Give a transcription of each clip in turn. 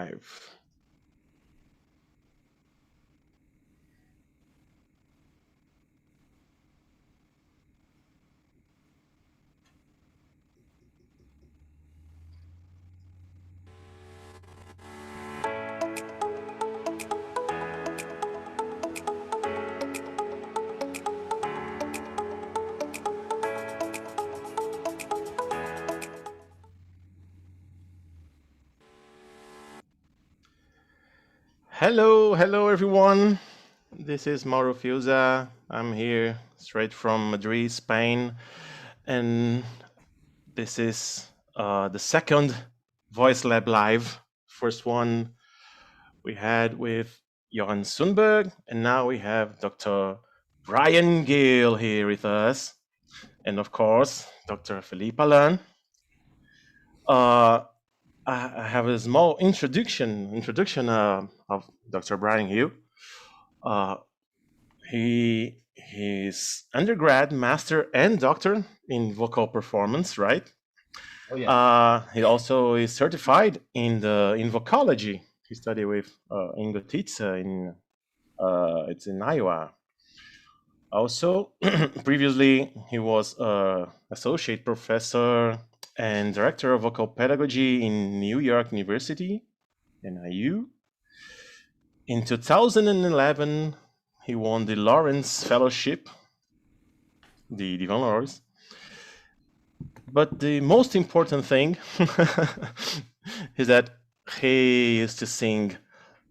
live. Hello everyone. This is Mauro Fiuza. I'm here straight from Madrid, Spain, and this is the second VoiceLab live. First one we had with Johan Sundberg, and now we have Dr. Brian Gill here with us, and of course Dr. Filipa Lã. I have a small introduction of Dr. Brian Gill. He's undergrad, master, and doctor in vocal performance, right? Oh yeah. He also is certified in vocology. He studied with Ingo Titze in it's in Iowa. Also, previously he was associate professor and director of vocal pedagogy in New York University, NIU. In 2011, he won the Lawrence Fellowship, the Van Lawrence. But the most important thing is that he used to sing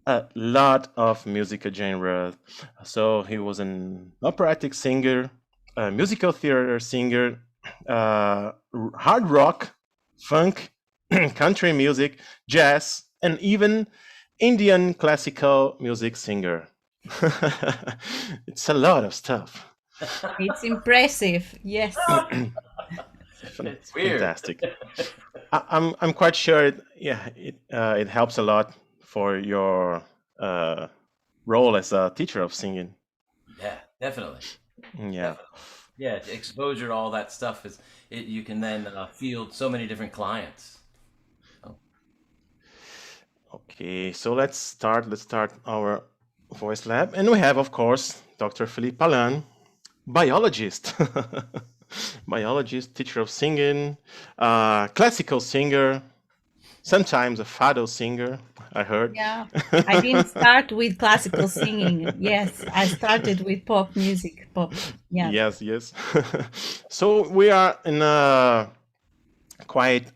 a lot of musical genres. So he was an operatic singer, a musical theater singer, hard rock, funk, country music, jazz, and even Indian classical music singer. It's a lot of stuff. It's impressive. Yes. It's weird. Fantastic. I'm quite sure it helps a lot for your role as a teacher of singing. Yeah, definitely. Yeah. Yeah, exposure to all that stuff you can then field so many different clients. Okay, so let's start our voice lab, and we have, of course, Dr. Filipa Lã, biologist, teacher of singing, classical singer, sometimes a fado singer, I heard. Yeah, I didn't start with classical singing. Yes, I started with pop music. Pop. Yeah. Yes. So we are in a quite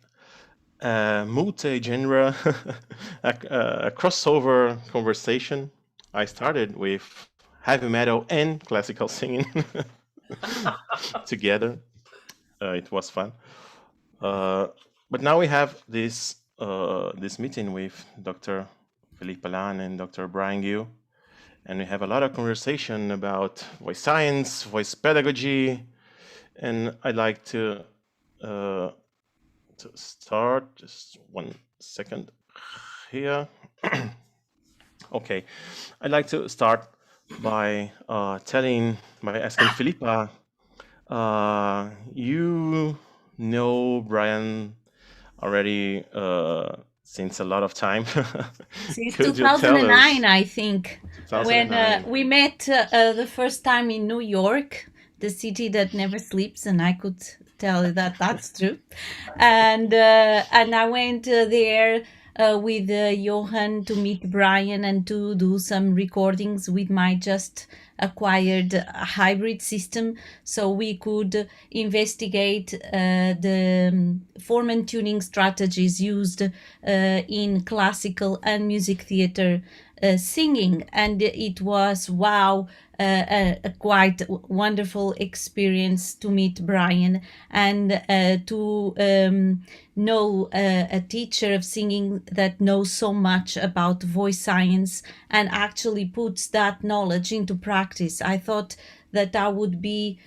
multi-genre, a crossover conversation. I started with heavy metal and classical singing together. It was fun. But now we have this meeting with Dr. Filipa Lã and Dr. Brian Gill, and we have a lot of conversation about voice science, voice pedagogy, and I'd like to start. Just 1 second here. Okay, I'd like to start by asking Filipa. You know Brian already since a lot of time. Since 2009, I think, 2009. when we met the first time in New York, the city that never sleeps, and I could tell you that that's true. And I went there with Johan to meet Brian and to do some recordings with my just acquired hybrid system, so we could investigate the form and tuning strategies used in classical and music theater singing. And it was a quite wonderful experience to meet Brian and to know a teacher of singing that knows so much about voice science and actually puts that knowledge into practice. I thought that I would be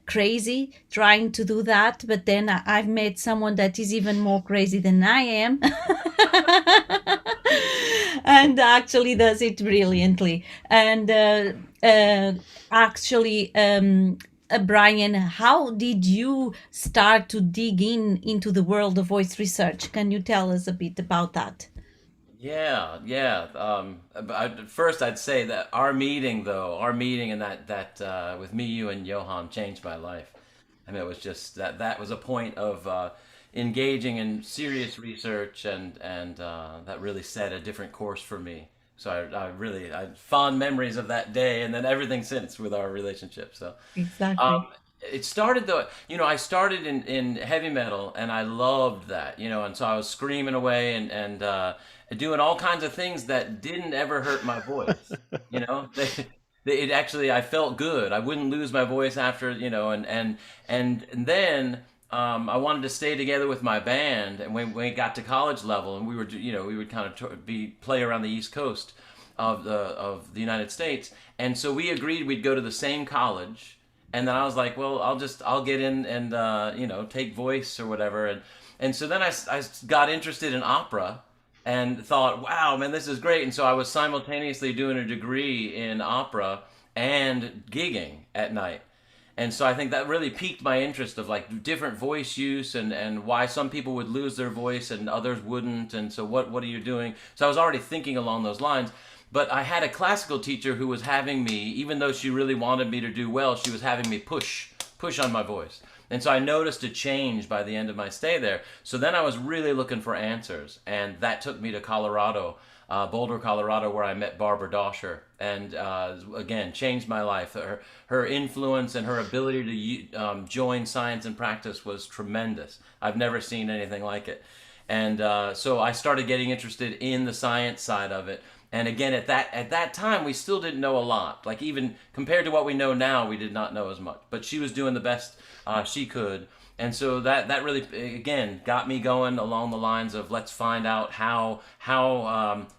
crazy trying to do that, but then I've met someone that is even more crazy than I am. And actually does it brilliantly. And Brian, how did you start to dig into the world of voice research? Can you tell us a bit about that? Yeah. First, I'd say that our meeting, though, and that with me, you, and Johan changed my life. I mean, it was just that was a point of engaging in serious research, and that really set a different course for me. So I had fond memories of that day, and then everything since with our relationship. So Exactly. it started though, I started in heavy metal, and I loved that, and so I was screaming away and doing all kinds of things that didn't ever hurt my voice. You know, it actually, I felt good. I wouldn't lose my voice after, and then I wanted to stay together with my band, and when we got to college level, and we would kind of play around the East Coast of the United States, and so we agreed we'd go to the same college. And then I was like, well, I'll get in and take voice or whatever. And so then I got interested in opera and thought, wow, man, this is great. And so I was simultaneously doing a degree in opera and gigging at night. And so I think that really piqued my interest of like different voice use, and why some people would lose their voice and others wouldn't. And so what are you doing? So I was already thinking along those lines. But I had a classical teacher who was having me, even though she really wanted me to do well, she was having me push on my voice. And so I noticed a change by the end of my stay there. So then I was really looking for answers, and that took me to Colorado, Boulder, Colorado, where I met Barbara Doscher, and again changed my life. Her influence and her ability to join science and practice was tremendous. I've never seen anything like it, and so I started getting interested in the science side of it. And again, at that time, we still didn't know a lot. Like even compared to what we know now, we did not know as much. But she was doing the best she could, and so that really again got me going along the lines of let's find out how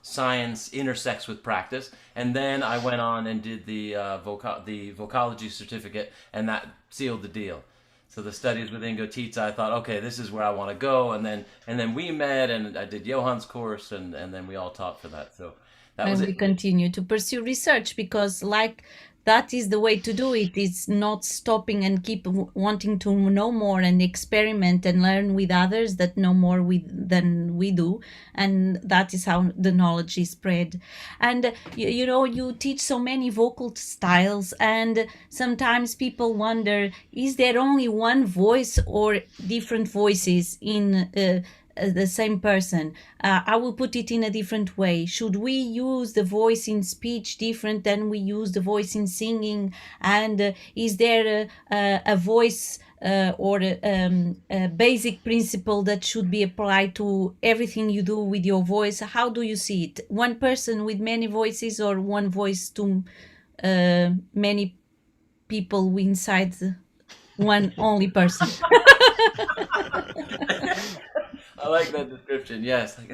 science intersects with practice. And then I went on and did the vocology certificate, and that sealed the deal. So the studies with Ingo Tietze, I thought, okay, this is where I want to go. And then we met, and I did Johan's course, and then we all taught for that. So that was And it. we continue to pursue research because like that is the way to do it. It's not stopping and keep wanting to know more and experiment and learn with others that know more than we do, and that is how the knowledge is spread. And you teach so many vocal styles, and sometimes people wonder, is there only one voice or different voices in the same person? I will put it in a different way. Should we use the voice in speech different than we use the voice in singing? And is there a voice or a basic principle that should be applied to everything you do with your voice? How do you see it? One person with many voices, or one voice to many people inside one only person? I like that description. Yes. Like,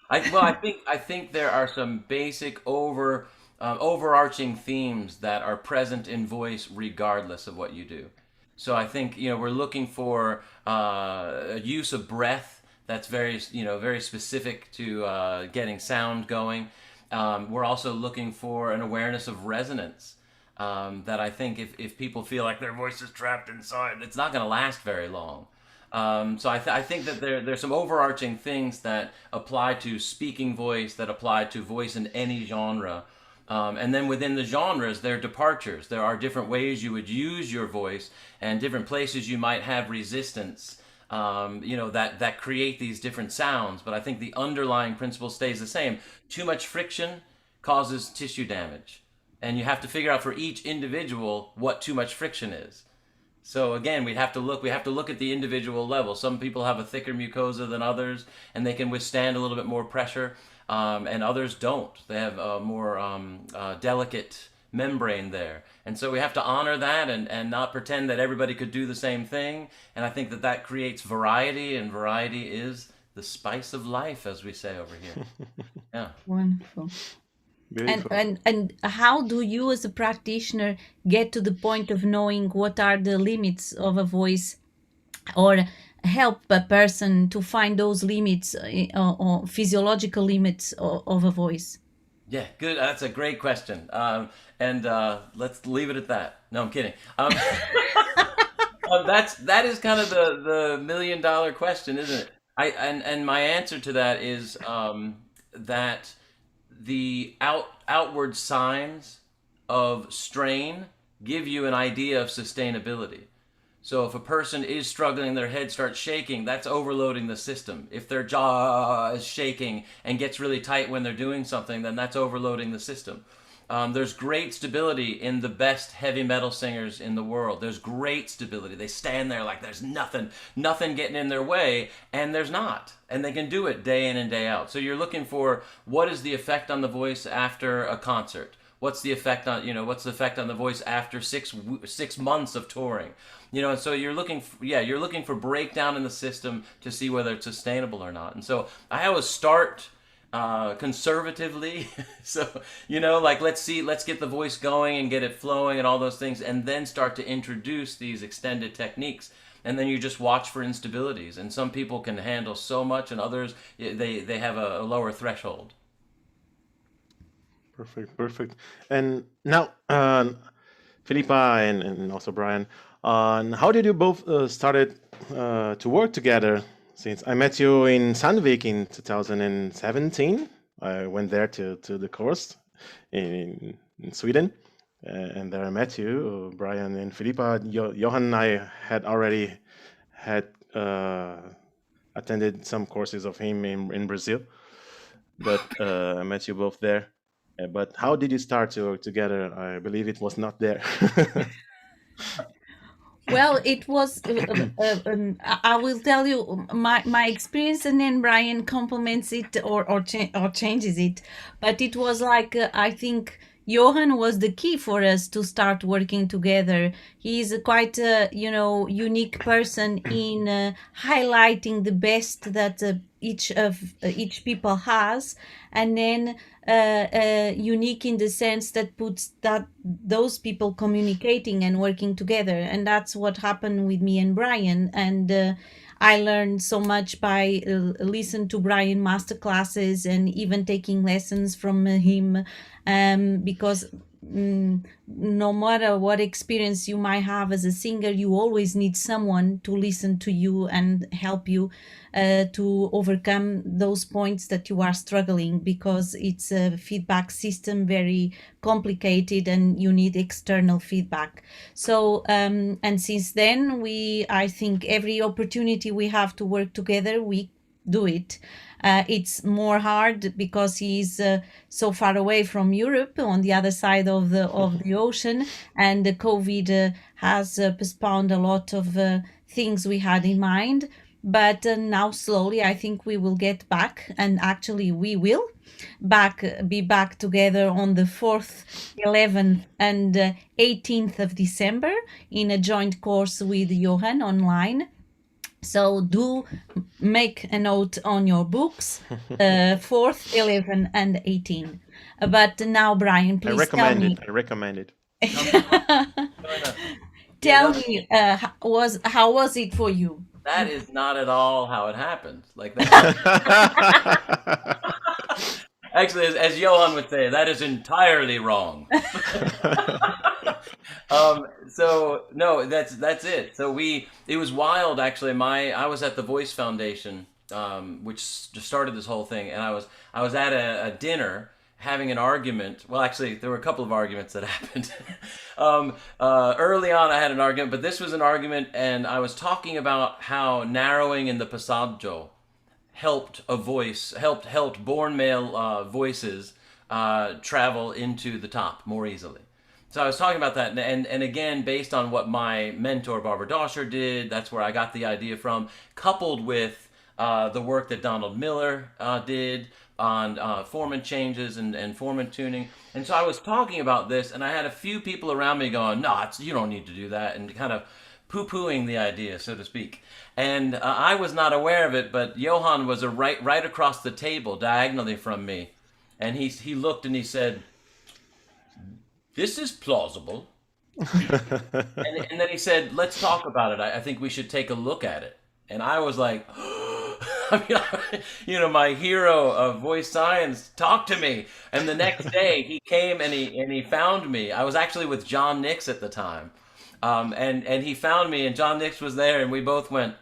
I think there are some basic overarching themes that are present in voice regardless of what you do. So I think we're looking for a use of breath that's very specific to getting sound going. We're also looking for an awareness of resonance. That I think if people feel like their voice is trapped inside, it's not going to last very long. So I think that there's some overarching things that apply to speaking voice, that apply to voice in any genre. And then within the genres, there are departures. There are different ways you would use your voice, and different places you might have resistance, that create these different sounds. But I think the underlying principle stays the same. Too much friction causes tissue damage. And you have to figure out for each individual what too much friction is. So again, we have to look at the individual level. Some people have a thicker mucosa than others, and they can withstand a little bit more pressure, and others don't. They have a more delicate membrane there. And so we have to honor that, and not pretend that everybody could do the same thing. And I think that creates variety, and variety is the spice of life, as we say over here. Yeah. Wonderful. Beautiful. And how do you as a practitioner get to the point of knowing what are the limits of a voice, or help a person to find those limits, or physiological limits of a voice? Yeah, good. That's a great question. And let's leave it at that. No, I'm kidding. That is kind of the million-dollar question, isn't it? And my answer to that is that the outward signs of strain give you an idea of sustainability. So if a person is struggling, their head starts shaking, that's overloading the system. If their jaw is shaking and gets really tight when they're doing something, then that's overloading the system. There's great stability in the best heavy metal singers in the world. There's great stability. They stand there like there's nothing getting in their way, and there's not. And they can do it day in and day out. So you're looking for what is the effect on the voice after a concert? What's the effect on what's the effect on the voice after 6 months of touring? And so you're looking for breakdown in the system to see whether it's sustainable or not. And so I always start conservatively. So like let's get the voice going and get it flowing and all those things, and then start to introduce these extended techniques. And then you just watch for instabilities. And some people can handle so much, and others they have a lower threshold. Perfect, perfect. And now, Filipa and also Brian, how did you both started to work together? Since I met you in Sandvik in 2017, I went there to the course in Sweden, and there I met you, Brian and Filipa. Johan, I had already had attended some courses of him in Brazil, but I met you both there. But how did you start to work together? I believe it was not there. Well, it was. I will tell you my experience, and then Brian complements it or changes it. But it was like I think Johan was the key for us to start working together. He's quite a unique person in highlighting the best that each people has, and then unique in the sense that puts those people communicating and working together. And that's what happened with me and Brian. And I learned so much by listening to Brian master classes and even taking lessons from him, because no matter what experience you might have as a singer, you always need someone to listen to you and help you to overcome those points that you are struggling, because it's a feedback system, very complicated, and you need external feedback. So and since then, I think every opportunity we have to work together, we do it. It's more hard because he's so far away from Europe, on the other side of the ocean, and the COVID has postponed a lot of things we had in mind. But now slowly, I think we will get back, and actually we will be back together on the 4th, 11th, and 18th of December in a joint course with Johan online. So do make a note on your books, 4th, 11th, and 18th. But now, Brian, please tell me. I recommend it. Tell me, how was it for you? That is not at all how it happened. Like that. Actually, as Johan would say, that is entirely wrong. So no, that's it. So it was wild. Actually, I was at the Voice Foundation, which started this whole thing, and I was at a dinner having an argument. Well, actually, there were a couple of arguments that happened. Early on, I had an argument, but this was an argument, and I was talking about how narrowing in the passaggio helped born male voices travel into the top more easily. So I was talking about that, and again, based on what my mentor Barbara Doscher did, that's where I got the idea from, coupled with the work that Donald Miller did on formant changes and formant tuning. And so I was talking about this, and I had a few people around me going, "No, you don't need to do that," and kind of poo-pooing the idea, so to speak. And I was not aware of it, but Johan was right across the table, diagonally from me, and he looked and he said, "This is plausible." and then he said, "Let's talk about it. I think we should take a look at it." And I was like, I mean, my hero of voice science talked to me, and the next day he came and he found me. I was actually with John Nix at the time, and he found me, and John Nix was there, and we both went.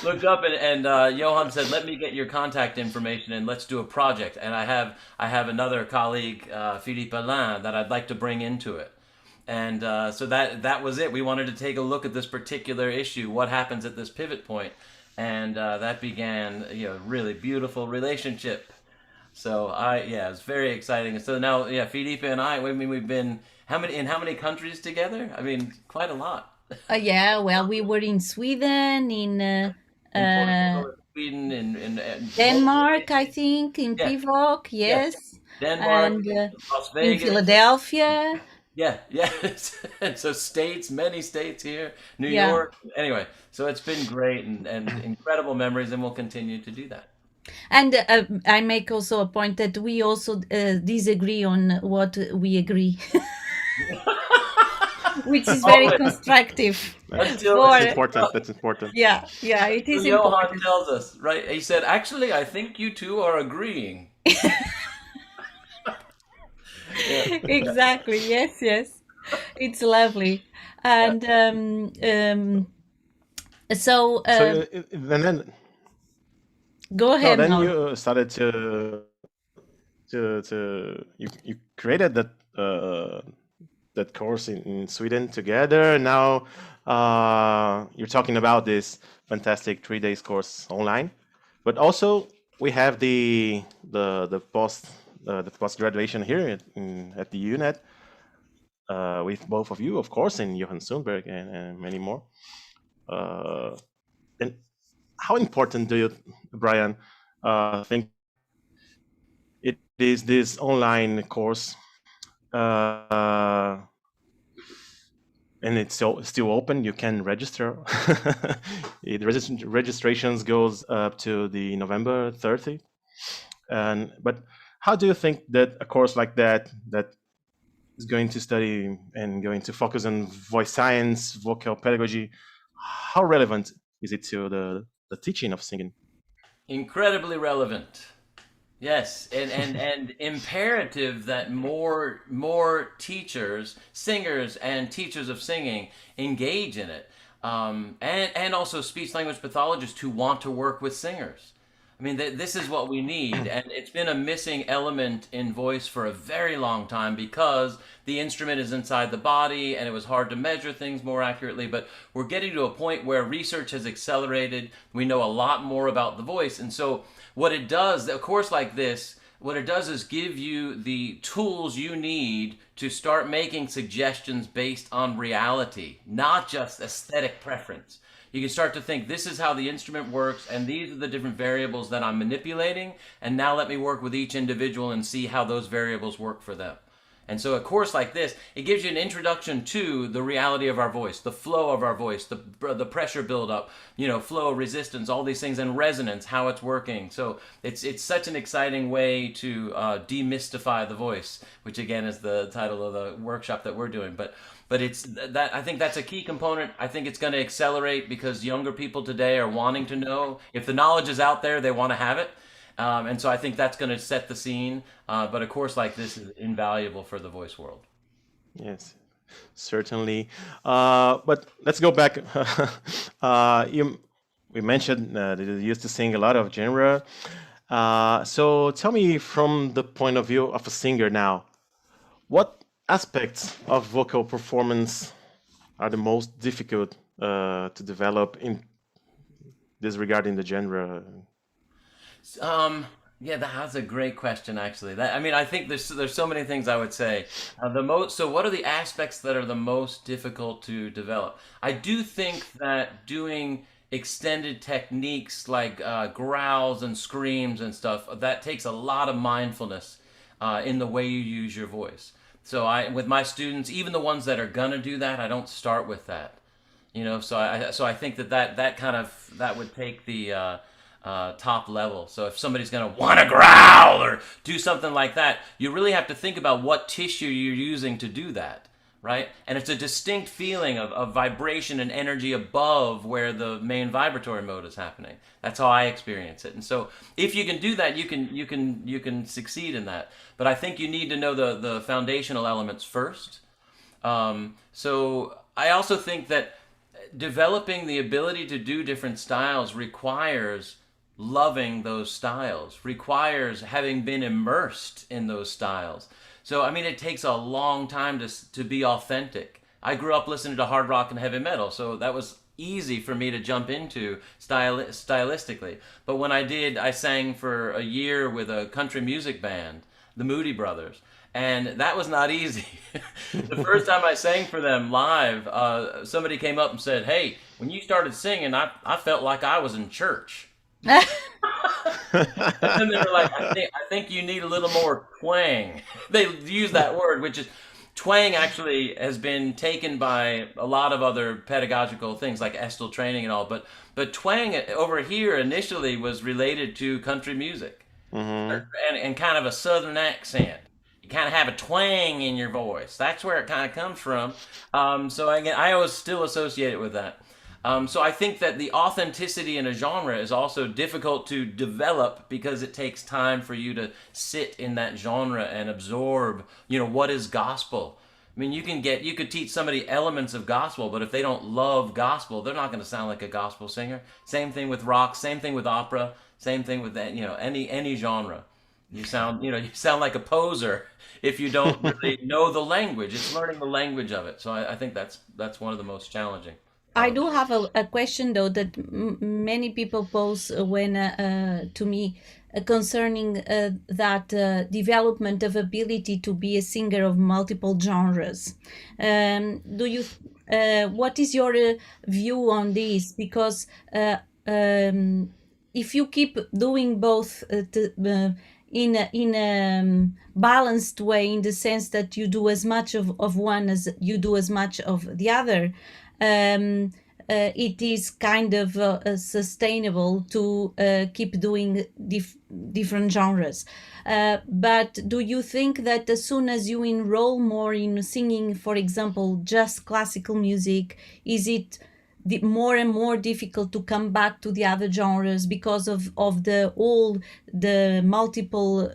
Looked up and Johan said, "Let me get your contact information and let's do a project." And I have another colleague, Filipa Lã, that I'd like to bring into it. And so that was it. We wanted to take a look at this particular issue, what happens at this pivot point, and that began really beautiful relationship. So it's very exciting. So now Filipa and I mean we've been how many countries together? I mean quite a lot. Yeah, well, we were in Sweden, in In Portugal, Sweden, in Denmark, I think, in yeah, Pivok, yeah, yes, Denmark, and Las in Vegas. Philadelphia. Yeah, yeah. And so many states here, New Yeah. York. Anyway, so it's been great and incredible memories, and we'll continue to do that. And I make also a point that we also disagree on what we agree, which is very Always. constructive. Until That's important. That's important. Yeah, it is Johan important. tells us, right? He said, "Actually, I think you two are agreeing." Exactly. Yes. It's lovely. And so So then go no, ahead, then Mauro. you started to you created that course in Sweden together. Now you're talking about this fantastic 3 days course online, but also we have the post graduation here at the UNED with both of you, of course, and Johan Sundberg and many more. And how important do you, Brian, think it is this online course? And it's still open. You can register. Registrations goes up to the November 30th. But how do you think that a course like that is going to study and going to focus on voice science, vocal pedagogy, how relevant is it to the teaching of singing? Incredibly relevant. Yes, and imperative that more teachers, singers, and teachers of singing engage in it, and also speech language pathologists who want to work with singers. I mean, this is what we need, and it's been a missing element in voice for a very long time because the instrument is inside the body and it was hard to measure things more accurately. But we're getting to a point where research has accelerated. We know a lot more about the voice, and so what it does, a course like this, what it does is give you the tools you need to start making suggestions based on reality, not just aesthetic preference. You can start to think, this is how the instrument works, and these are the different variables that I'm manipulating, and now let me work with each individual and see how those variables work for them. And so a course like this, it gives you an introduction to the reality of our voice, the flow of our voice, the pressure buildup, flow, resistance, all these things, and resonance, how it's working. So it's such an exciting way to demystify the voice, which again is the title of the workshop that we're doing. But it's that I think that's a key component. I think it's going to accelerate because younger people today are wanting to know if the knowledge is out there, they want to have it. And so I think that's going to set the scene. But a course like this is invaluable for the voice world. Yes, certainly. But let's go back. We mentioned that you used to sing a lot of genre. So tell me, from the point of view of a singer now, what aspects of vocal performance are the most difficult to develop in this regarding the genre? Yeah, that's a great question, actually. I think there's so many things I would say. So what are the aspects that are the most difficult to develop? I do think that doing extended techniques like growls and screams and stuff, that takes a lot of mindfulness in the way you use your voice. So with my students, even the ones that are gonna do that, I don't start with that. So I think that would take the top level. So if somebody's going to want to growl or do something like that, you really have to think about what tissue you're using to do that, right? And it's a distinct feeling of vibration and energy above where the main vibratory mode is happening. That's how I experience it. And so if you can do that, you can succeed in that. But I think you need to know the foundational elements first. So I also think that developing the ability to do different styles requires loving those styles, requires having been immersed in those styles. So, I mean, it takes a long time to be authentic. I grew up listening to hard rock and heavy metal, so that was easy for me to jump into stylistically. But when I did, I sang for a year with a country music band, the Moody Brothers, and that was not easy. The first time I sang for them live, somebody came up and said, "Hey, when you started singing, I felt like I was in church." And they were like, I think you need a little more twang. They use that word, which is twang actually has been taken by a lot of other pedagogical things like Estel training and all, but twang over here initially was related to country music and kind of a southern accent. You kind of have a twang in your voice. That's where it kind of comes from. So again, I always still associate it with that. So I think that the authenticity in a genre is also difficult to develop because it takes time for you to sit in that genre and absorb, what is gospel. I mean, you could teach somebody elements of gospel, but if they don't love gospel, they're not going to sound like a gospel singer. Same thing with rock, same thing with opera, same thing with any genre. You sound like a poser if you don't really know the language. It's learning the language of it. So I think that's one of the most challenging. I do have a question though that many people pose when to me concerning that development of ability to be a singer of multiple genres. Do you? What is your view on this? Because if you keep doing both in a balanced way, in the sense that you do as much of one as you do as much of the other, it is kind of sustainable to keep doing different genres. But do you think that as soon as you enroll more in singing, for example, just classical music, is it more and more difficult to come back to the other genres because of the multiple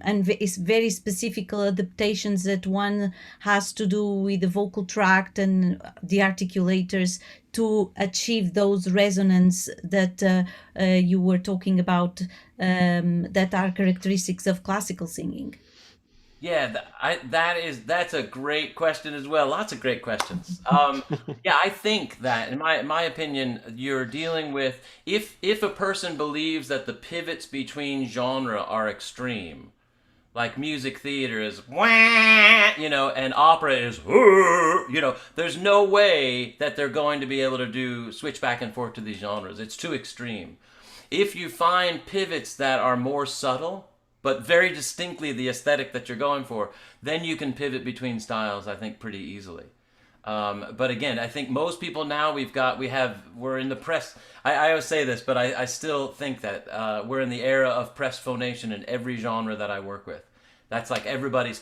and very specific adaptations that one has to do with the vocal tract and the articulators to achieve those resonance that you were talking about, that are characteristics of classical singing? Yeah, that's a great question as well. Lots of great questions. Yeah, I think that, in my opinion, you're dealing with if a person believes that the pivots between genre are extreme, like music theater is wah, and opera is there's no way that they're going to be able to switch back and forth to these genres. It's too extreme. If you find pivots that are more subtle but very distinctly the aesthetic that you're going for, then you can pivot between styles, I think, pretty easily. But again, I think most people now we're in the press. I always say this, but I still think that we're in the era of press phonation in every genre that I work with. That's like everybody's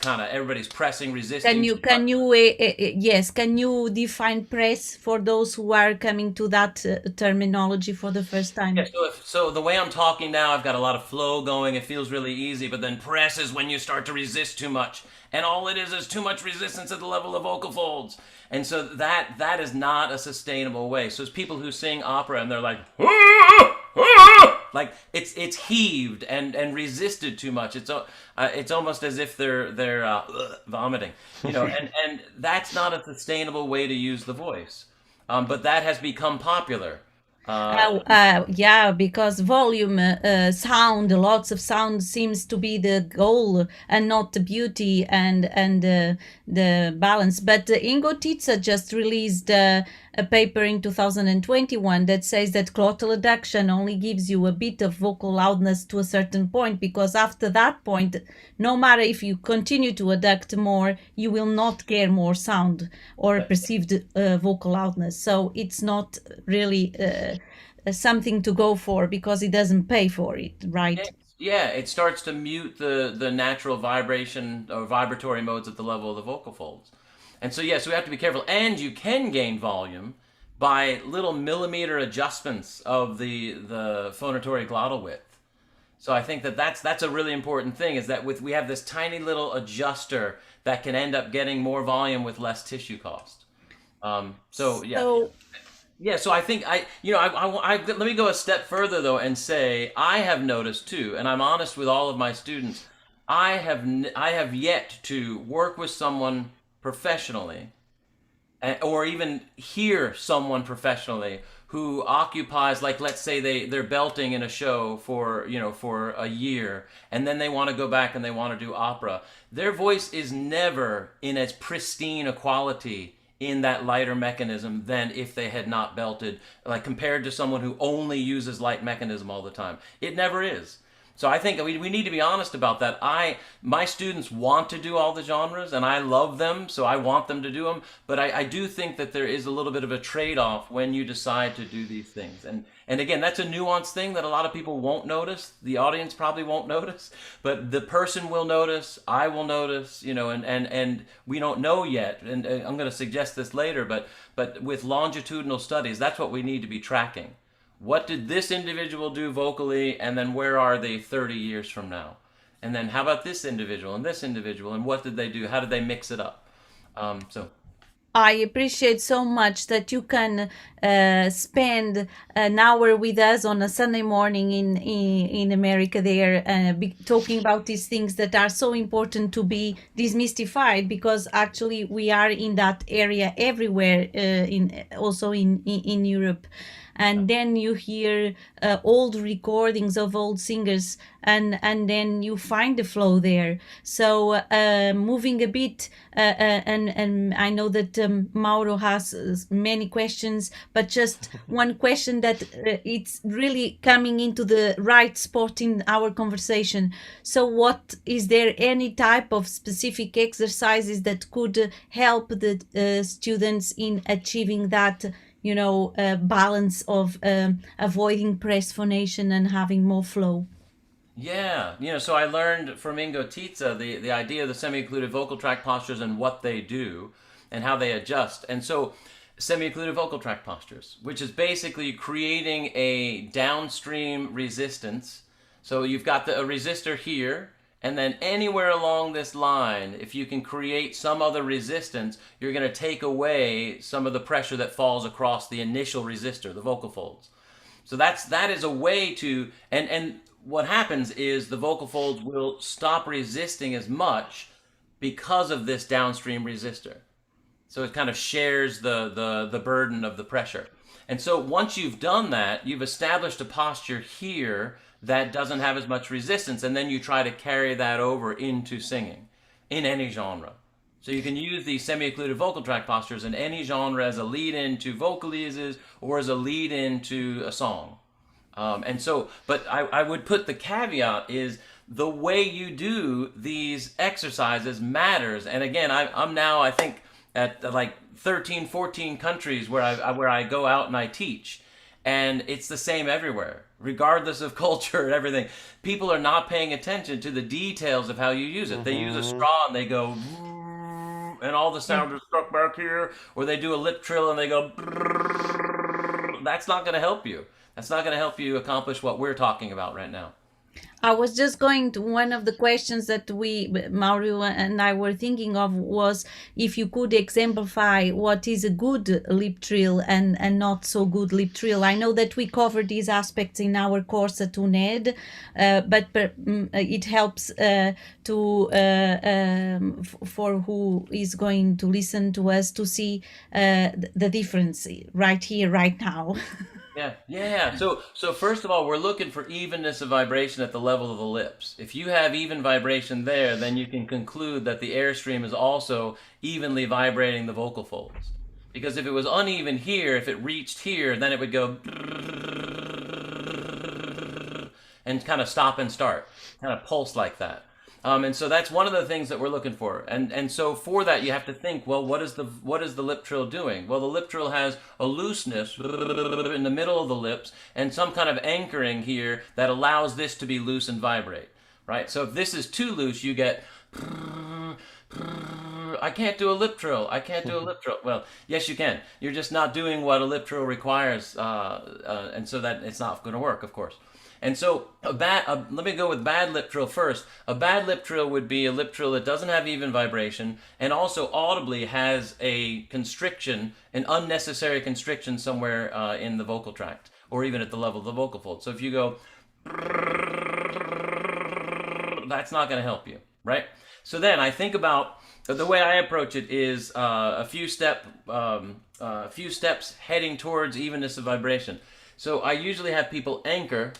pressing, resisting. Can you define press for those who are coming to that terminology for the first time? Yeah, so the way I'm talking now, I've got a lot of flow going. It feels really easy, but then press is when you start to resist too much, and all it is too much resistance at the level of vocal folds, and so that is not a sustainable way. So it's people who sing opera and they're like, like it's heaved and resisted too much. It's almost as if they're vomiting, and that's not a sustainable way to use the voice. But that has become popular. Yeah, because volume, sound, lots of sound seems to be the goal and not the beauty and the balance. But Ingo Titsa just released a paper in 2021 that says that glottal adduction only gives you a bit of vocal loudness to a certain point, because after that point, no matter if you continue to adduct more, you will not get more sound or perceived vocal loudness. So it's not really something to go for because it doesn't pay for it, right? Yeah, it starts to mute the natural vibration or vibratory modes at the level of the vocal folds. And so, yes, we have to be careful. And you can gain volume by little millimeter adjustments of the phonatory glottal width. So I think that's a really important thing, is that we have this tiny little adjuster that can end up getting more volume with less tissue cost. So yeah. So Yeah, so I think let me go a step further though and say I have noticed too, and I'm honest with all of my students, I have yet to work with someone professionally, or even hear someone professionally who occupies, like, let's say they're belting in a show for a year, and then they want to go back and they want to do opera. Their voice is never in as pristine a quality in that lighter mechanism than if they had not belted, like compared to someone who only uses light mechanism all the time. It never is. So I think we need to be honest about that. My students want to do all the genres, and I love them, so I want them to do them. But I do think that there is a little bit of a trade-off when you decide to do these things. And again, that's a nuanced thing that a lot of people won't notice. The audience probably won't notice, but the person will notice. I will notice. And we don't know yet. And I'm going to suggest this later, but with longitudinal studies, that's what we need to be tracking. What did this individual do vocally, and then where are they 30 years from now? And then how about this individual, and what did they do? How did they mix it up? So I appreciate so much that you can spend an hour with us on a Sunday morning in America there, talking about these things that are so important to be demystified, because actually we are in that area everywhere, also in Europe. And then you hear old recordings of old singers, and then you find the flow there. So moving a bit, and I know that Mauro has many questions, but just one question that it's really coming into the right spot in our conversation. So is there any type of specific exercises that could help the students in achieving that balance of avoiding press phonation and having more flow? Yeah, so I learned from Ingo Tietze the idea of the semioccluded vocal tract postures and what they do and how they adjust. And so semioccluded vocal tract postures, which is basically creating a downstream resistance. So you've got a resistor here, and then anywhere along this line, if you can create some other resistance, you're going to take away some of the pressure that falls across the initial resistor, the vocal folds. So that is a way to, and what happens is the vocal folds will stop resisting as much because of this downstream resistor. So it kind of shares the burden of the pressure. And so once you've done that, you've established a posture here that doesn't have as much resistance, and then you try to carry that over into singing in any genre. So you can use the semioccluded vocal tract postures in any genre as a lead-in to vocalises or as a lead-in to a song. But I would put the caveat is the way you do these exercises matters. And again, I'm now, I think, at like 13, 14 countries where I go out and I teach. And it's the same everywhere, regardless of culture and everything. People are not paying attention to the details of how you use it. They use a straw and they go, and all the sound is stuck back here, or they do a lip trill and they go, that's not going to help you. That's not going to help you accomplish what we're talking about right now. I was just going to one of the questions that Mauro and I were thinking of was if you could exemplify what is a good lip trill and not so good lip trill. I know that we covered these aspects in our course at UNED, but it helps for who is going to listen to us to see the difference right here, right now. Yeah. So first of all, we're looking for evenness of vibration at the level of the lips. If you have even vibration there, then you can conclude that the airstream is also evenly vibrating the vocal folds. Because if it was uneven here, if it reached here, then it would go and kind of stop and start, kind of pulse like that. And so that's one of the things that we're looking for. And so for that, you have to think, well, what is the lip trill doing? Well, the lip trill has a looseness in the middle of the lips and some kind of anchoring here that allows this to be loose and vibrate, right? So if this is too loose, you get, I can't do a lip trill. I can't do a lip trill. Well, yes, you can. You're just not doing what a lip trill requires, and so that it's not going to work, of course. And so let me go with bad lip trill first. A bad lip trill would be a lip trill that doesn't have even vibration and also audibly has a constriction, an unnecessary constriction somewhere in the vocal tract or even at the level of the vocal fold. So if you go, that's not going to help you, right? So then I think about the way I approach it is a few steps heading towards evenness of vibration. So I usually have people anchor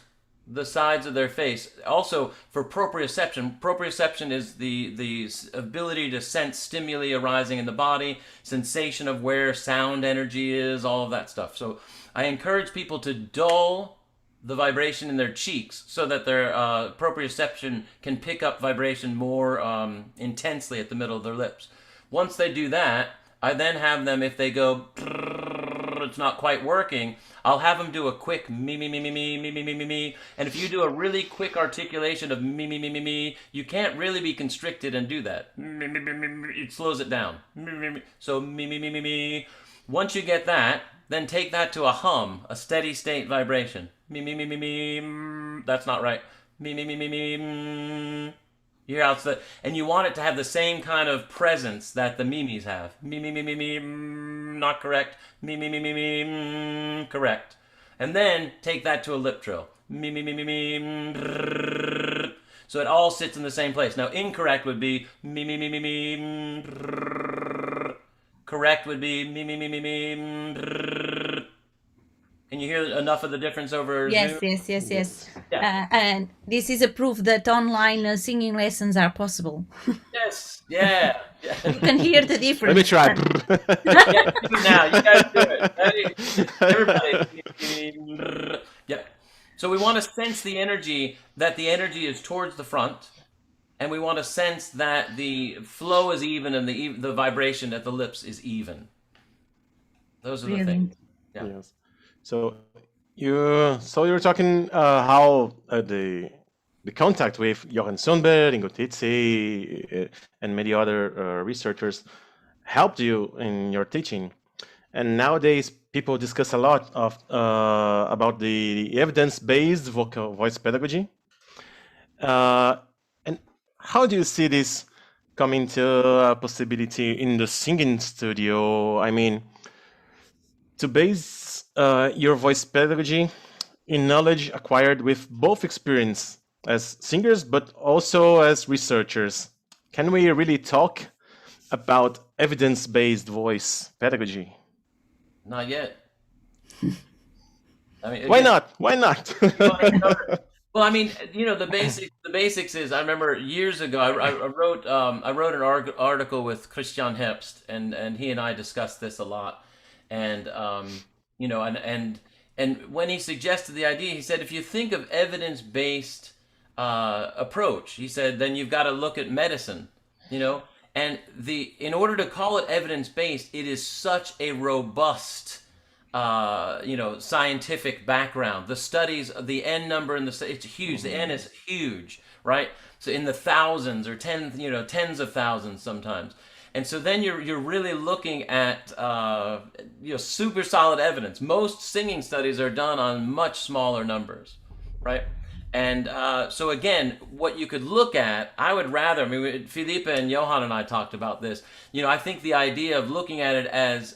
the sides of their face. Also, for proprioception, proprioception is the ability to sense stimuli arising in the body, sensation of where sound energy is, all of that stuff. So I encourage people to dull the vibration in their cheeks so that their proprioception can pick up vibration more intensely at the middle of their lips. Once they do that, I then have them, if they go, it's not quite working, I'll have them do a quick me, me, me, me, me, me, me, me, me, me. And if you do a really quick articulation of me, me, me, me, me, you can't really be constricted and do that. It slows it down. So me, me, me, me, me. Once you get that, then take that to a hum, a steady state vibration. Me, me, me, me, me. That's not right. Me, me, me, me, me. You hear how it's the, and you want it to have the same kind of presence that the mimes have. Me, me, me, me, me, not correct. Me, me, me, me, me, correct. And then take that to a lip trill. Me, me, me, me, me, so it all sits in the same place. Now, incorrect would be me, me, me, me, me, correct would be me, me, me, me, me. Can you hear enough of the difference over Yes, Zoom? yes. Yeah. And this is a proof that online singing lessons are possible. Yes. Yeah. You can hear the difference. Let me try. Yeah, do it now. You guys do it. Everybody. Yep. So we want to sense the energy, that the energy is towards the front, and we want to sense that the flow is even and the vibration at the lips is even. Those are the things. Yeah. Yes. So you're talking how the contact with Johan Sundberg, Ingo Titze, and many other researchers helped you in your teaching. And nowadays, people discuss a lot of about the evidence-based voice pedagogy. And how do you see this coming to a possibility in the singing studio? I mean, to base your voice pedagogy in knowledge acquired with both experience as singers but also as researchers. Can we really talk about evidence-based voice pedagogy? Not yet. I mean, Why not? Why not? well, I mean, the basics is, I remember years ago, I wrote an article with Christian Herbst, and he and I discussed this a lot, and and when he suggested the idea, he said, if you think of evidence-based approach, he said, then you've got to look at medicine, and in order to call it evidence-based, it is such a robust scientific background. The studies, the N number in it's huge. The N is huge, right? So in the thousands or tens of thousands sometimes. And so then you're really looking at super solid evidence. Most singing studies are done on much smaller numbers, right? And so again, what you could look at, I would rather, I mean, Filipa and Johan and I talked about this. I think the idea of looking at it as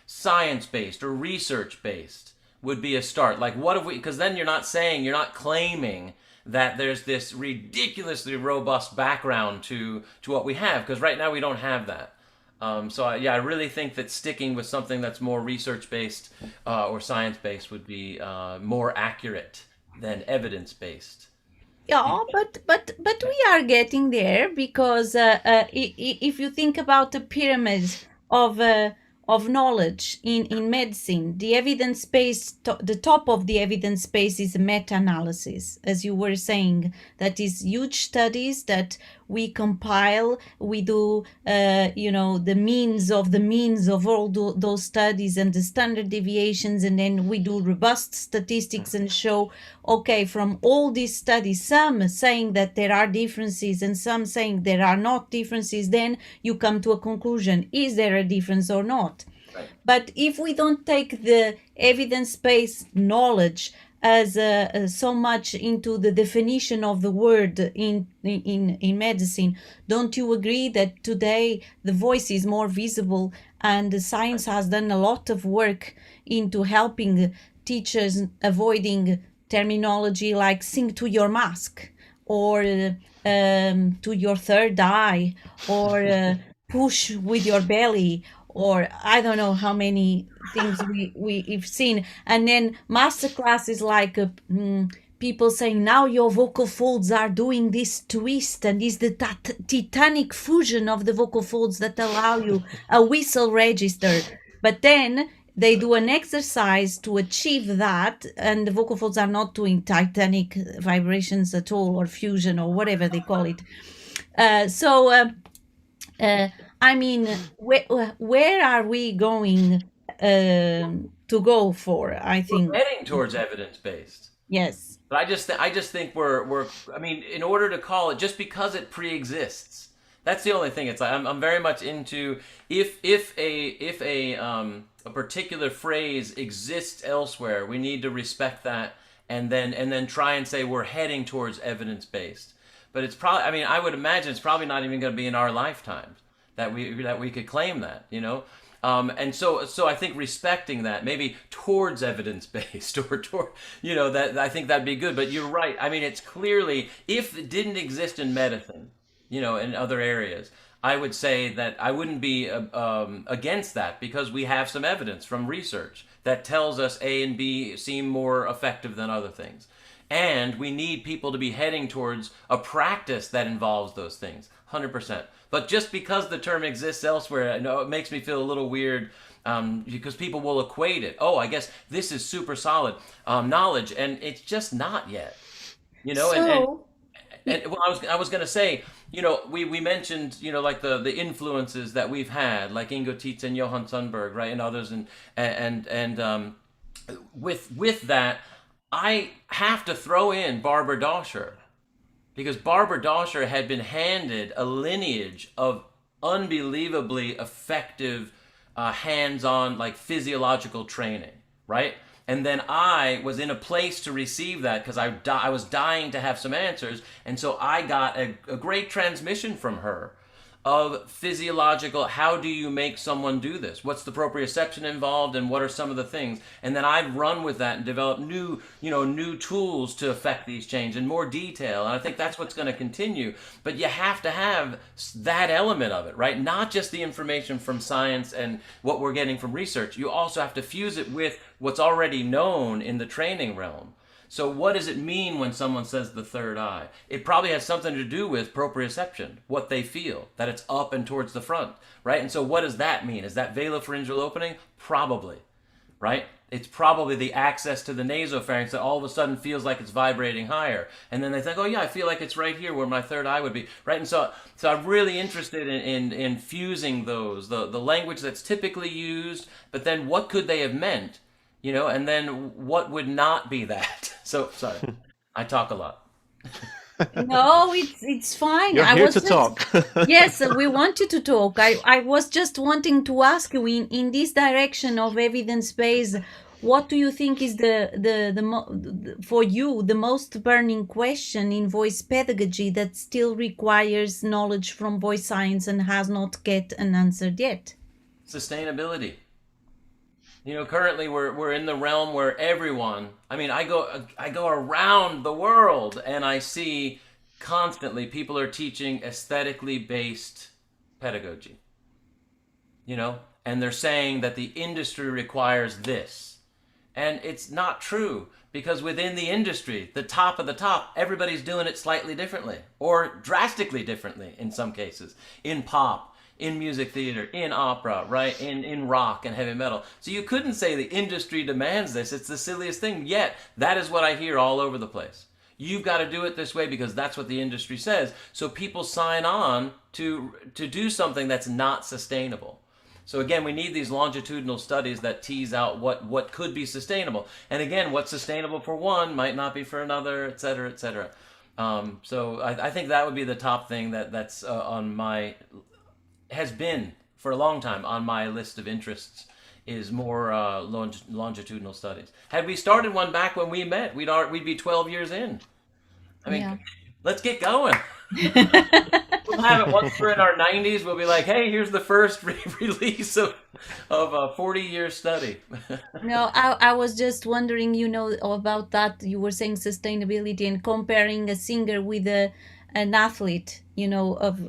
science-based or research-based would be a start. Like, what if because then you're not claiming that there's this ridiculously robust background to what we have, because right now we don't have that. I really think that sticking with something that's more research-based or science-based would be more accurate than evidence-based. Yeah, but we are getting there, because if you think about the pyramid of of knowledge in medicine. The evidence base, the top of the evidence base is meta-analysis, as you were saying. That is huge studies that we compile, we do, the means of all those studies and the standard deviations, and then we do robust statistics and show, okay, from all these studies, some saying that there are differences and some saying there are not differences, then you come to a conclusion, is there a difference or not? Right. But if we don't take the evidence-based knowledge as so much into the definition of the word in medicine, don't you agree that today the voice is more visible and the science has done a lot of work into helping teachers avoiding terminology like sing to your mask, or to your third eye, or push with your belly, or I don't know how many things we've seen. And then master classes like people saying, now your vocal folds are doing this twist, and is the titanic fusion of the vocal folds that allow you a whistle register. But then they do an exercise to achieve that, and the vocal folds are not doing titanic vibrations at all, or fusion, or whatever they call it. I mean, where are we going to go for? I think we're heading towards evidence-based. Yes. But I just think we're I mean, in order to call it, just because it pre-exists, that's the only thing. It's like I'm very much into if a particular phrase exists elsewhere, we need to respect that, and then try and say we're heading towards evidence-based. But it's probably, I mean, I would imagine it's probably not even going to be in our lifetimes that we could claim that, you know. And so I think respecting that, maybe towards evidence-based, or toward, you know, that I think that'd be good. But you're right. I mean, it's clearly, if it didn't exist in medicine, you know, in other areas, I would say that I wouldn't be against that, because we have some evidence from research that tells us A and B seem more effective than other things. And we need people to be heading towards a practice that involves those things, 100%. But just because the term exists elsewhere, I know it makes me feel a little weird, because people will equate it. Oh, I guess this is super solid knowledge, and it's just not yet. You know, and well, I was gonna say, you know, we mentioned, you know, like the influences that we've had, like Ingo Tietze and Johann Sundberg, right, and others, and with that, I have to throw in Barbara Doscher, because Barbara Doscher had been handed a lineage of unbelievably effective hands-on, like, physiological training, right? And then I was in a place to receive that, because I was dying to have some answers, and so I got a great transmission from her of physiological, how do you make someone do this? What's the proprioception involved, and what are some of the things? And then I'd run with that and develop new tools to affect these changes in more detail. And I think that's what's going to continue. But you have to have that element of it, right? Not just the information from science and what we're getting from research. You also have to fuse it with what's already known in the training realm. So what does it mean when someone says the third eye? It probably has something to do with proprioception, what they feel, that it's up and towards the front, right? And so what does that mean? Is that velopharyngeal opening? Probably, right? It's probably the access to the nasopharynx that all of a sudden feels like it's vibrating higher. And then they think, oh yeah, I feel like it's right here where my third eye would be, right? And so I'm really interested in fusing those, the language that's typically used, but then what could they have meant? You know, and then what would not be that? So, sorry, I talk a lot. No, it's fine. You're here to talk. Yes, we want you to talk. I was just wanting to ask you, in this direction of evidence-based, what do you think is for you the most burning question in voice pedagogy that still requires knowledge from voice science and has not get an answer yet? Sustainability. You know, currently we're in the realm where everyone, I mean, I go around the world and I see constantly people are teaching aesthetically based pedagogy. You know, and they're saying that the industry requires this. And it's not true, because within the industry, the top of the top, everybody's doing it slightly differently, or drastically differently in some cases. In pop, in music theater, in opera, right? In rock and heavy metal. So you couldn't say the industry demands this. It's the silliest thing. Yet that is what I hear all over the place. You've got to do it this way because that's what the industry says. So people sign on to do something that's not sustainable. So again, we need these longitudinal studies that tease out what could be sustainable. And again, what's sustainable for one might not be for another, et cetera, et cetera. So I think that would be the top thing that's on my has been for a long time on my list of interests is more longitudinal studies. Had we started one back when we met, we'd be 12 years in. I mean, Yeah. let's get going. We'll have it once we're in our 90s. We'll be like, hey, here's the first release of a 40-year study. No, I was just wondering, about that. You were saying sustainability and comparing a singer with an athlete, of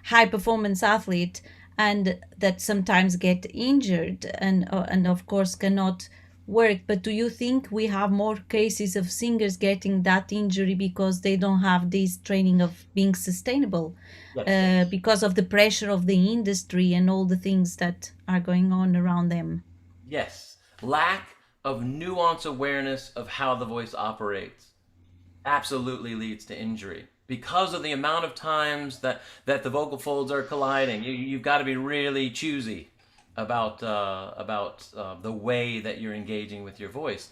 high performance athlete, and that sometimes get injured and of course cannot work. But do you think we have more cases of singers getting that injury because they don't have this training of being sustainable, Yes. because of the pressure of the industry and all the things that are going on around them? Yes. Lack of nuance awareness of how the voice operates absolutely leads to injury because of the amount of times that the vocal folds are colliding. You've got to be really choosy about the way that you're engaging with your voice.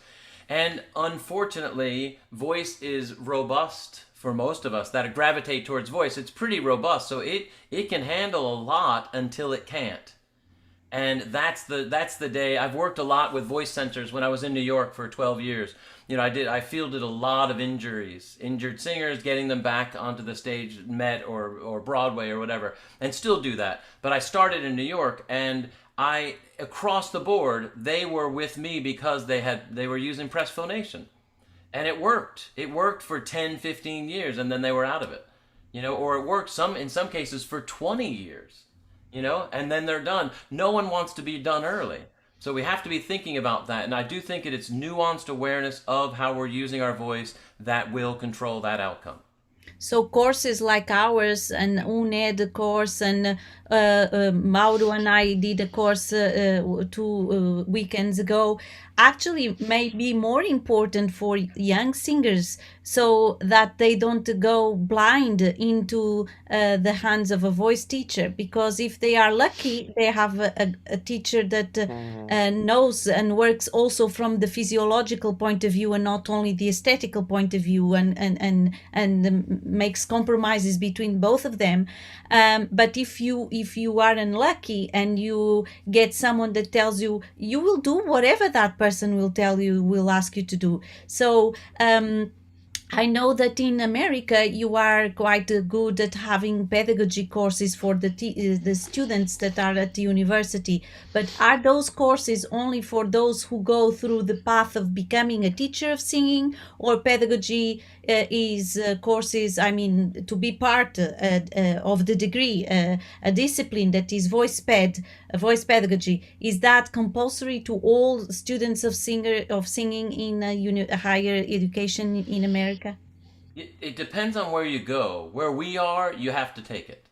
And unfortunately, voice is robust for most of us that gravitate towards voice. It's pretty robust, so it can handle a lot until it can't. And that's the day. I've worked a lot with voice centers when I was in New York for 12 years. I fielded a lot of injured singers, getting them back onto the stage, Met or Broadway or whatever, and still do that. But I started in New York, and across the board, they were with me because they were using press phonation, and it worked. It worked for 10, 15 years, and then they were out of it, or it worked in some cases for 20 years. And then they're done. No one wants to be done early. So we have to be thinking about that. And I do think it's nuanced awareness of how we're using our voice that will control that outcome. So courses like ours and UNED course and Mauro and I did a course 2 weekends ago actually may be more important for young singers so that they don't go blind into the hands of a voice teacher, because if they are lucky they have a teacher that knows and works also from the physiological point of view and not only the aesthetical point of view, and makes compromises between both of them. But if you are unlucky and you get someone that tells you will do whatever that person will tell you, will ask you to do. So I know that in America you are quite good at having pedagogy courses for the students that are at the university. But are those courses only for those who go through the path of becoming a teacher of singing, or pedagogy is courses, to be part of the degree, a discipline that is voice pedagogy? Is that compulsory to all students of singing in a higher education in America? It depends on where you go. Where we are, you have to take it.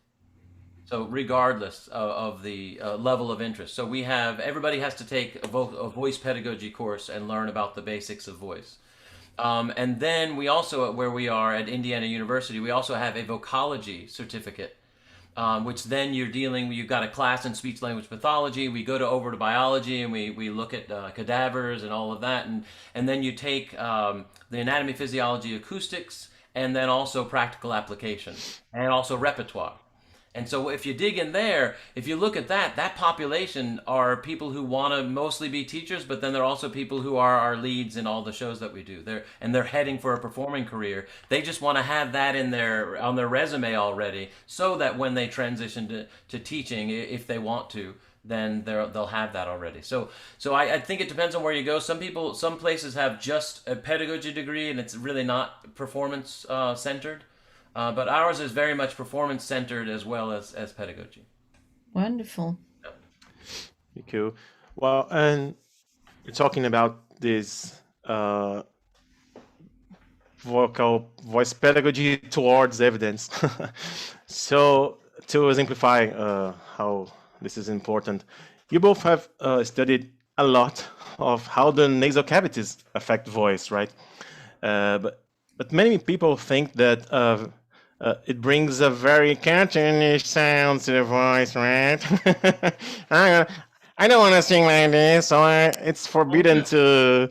So regardless of the level of interest. So everybody has to take a voice pedagogy course and learn about the basics of voice. And then we also, where we are at Indiana University, we also have a vocology certificate, which then you've got a class in speech language pathology. We go over to biology and we look at cadavers and all of that. And then you take the anatomy, physiology, acoustics, and then also practical application and also repertoire. And so if you dig in there, if you look at that population are people who want to mostly be teachers, but then they're also people who are our leads in all the shows that we do. They're heading for a performing career. They just want to have that on their resume already, so that when they transition to teaching, if they want to, then they'll have that already. So I think it depends on where you go. Some places have just a pedagogy degree, and it's really not performance centered. But ours is very much performance centered as well as pedagogy. Wonderful. Thank you. Well, and you're talking about this voice pedagogy towards evidence. So to exemplify how this is important, you both have studied a lot of how the nasal cavities affect voice, right? But many people think that it brings a very cartoonish sound to the voice, right? I don't want to sing like this, so it's forbidden to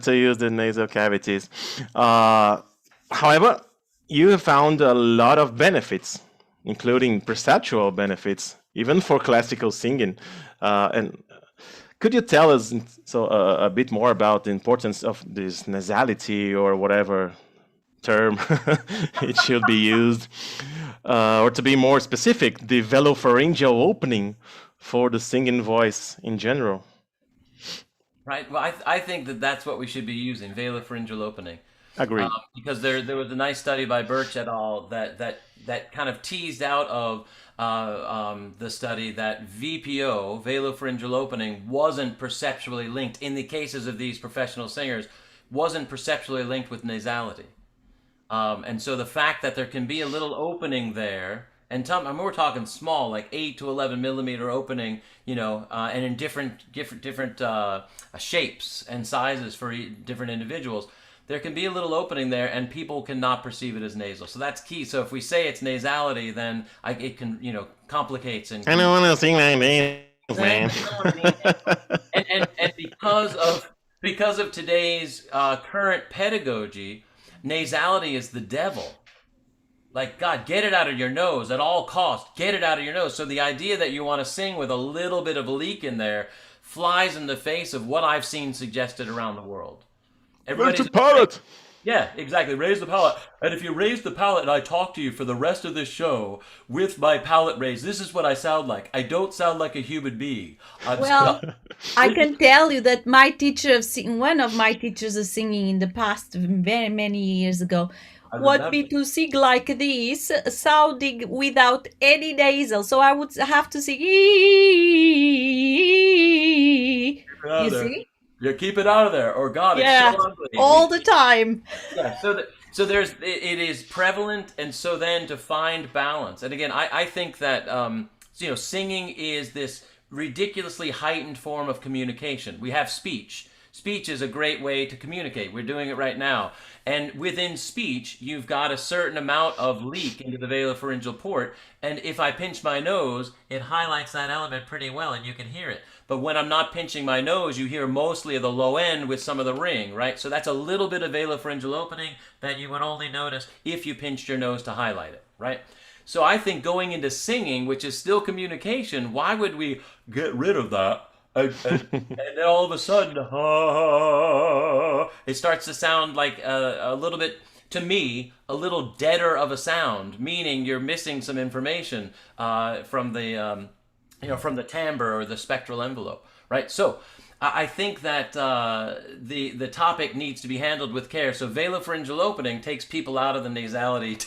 use the nasal cavities. However, you have found a lot of benefits, including perceptual benefits, even for classical singing. And could you tell us a bit more about the importance of this nasality or whatever term it should be used, or to be more specific, the velopharyngeal opening for the singing voice in general? Right. Well, I think that that's what we should be using, velopharyngeal opening. Agreed. Because there was a nice study by Birch et al. that kind of teased out of the study that VPO, velopharyngeal opening, wasn't perceptually linked, in the cases of these professional singers, wasn't perceptually linked with nasality. And so the fact that there can be a little opening there, and we're talking small, like 8 to 11 millimeter opening, and in different shapes and sizes for different individuals, there can be a little opening there, and people cannot perceive it as nasal. So that's key. So if we say it's nasality, then it can, complicates and. I don't want to sing like this, man. And because of today's current pedagogy, nasality is the devil. Like, God, get it out of your nose at all costs. Get it out of your nose. So the idea that you want to sing with a little bit of a leak in there flies in the face of what I've seen suggested around the world. Raise the palate. Yeah, exactly. Raise the palate. And if you raise the palate and I talk to you for the rest of this show with my palate raised, this is what I sound like. I don't sound like a human being. I can tell you that my teacher one of my teachers of singing in the past, very many years ago, want me to sing like this, sounding without any nasal. So I would have to sing. You see? You keep it out of there, or God, yeah, it's so ugly. All the time. Yeah, so it is prevalent, and so then to find balance. And again, I think that singing is this ridiculously heightened form of communication. We have speech. Speech is a great way to communicate. We're doing it right now. And within speech, you've got a certain amount of leak into the velopharyngeal port. And if I pinch my nose, it highlights that element pretty well and you can hear it. But when I'm not pinching my nose, you hear mostly of the low end with some of the ring, right? So that's a little bit of velopharyngeal opening that you would only notice if you pinched your nose to highlight it, right? So I think going into singing, which is still communication, why would we get rid of that? And then all of a sudden, it starts to sound like a little bit, to me, a little deader of a sound, meaning you're missing some information from the from the timbre or the spectral envelope, right? So I think that the topic needs to be handled with care. So velopharyngeal opening takes people out of the nasality,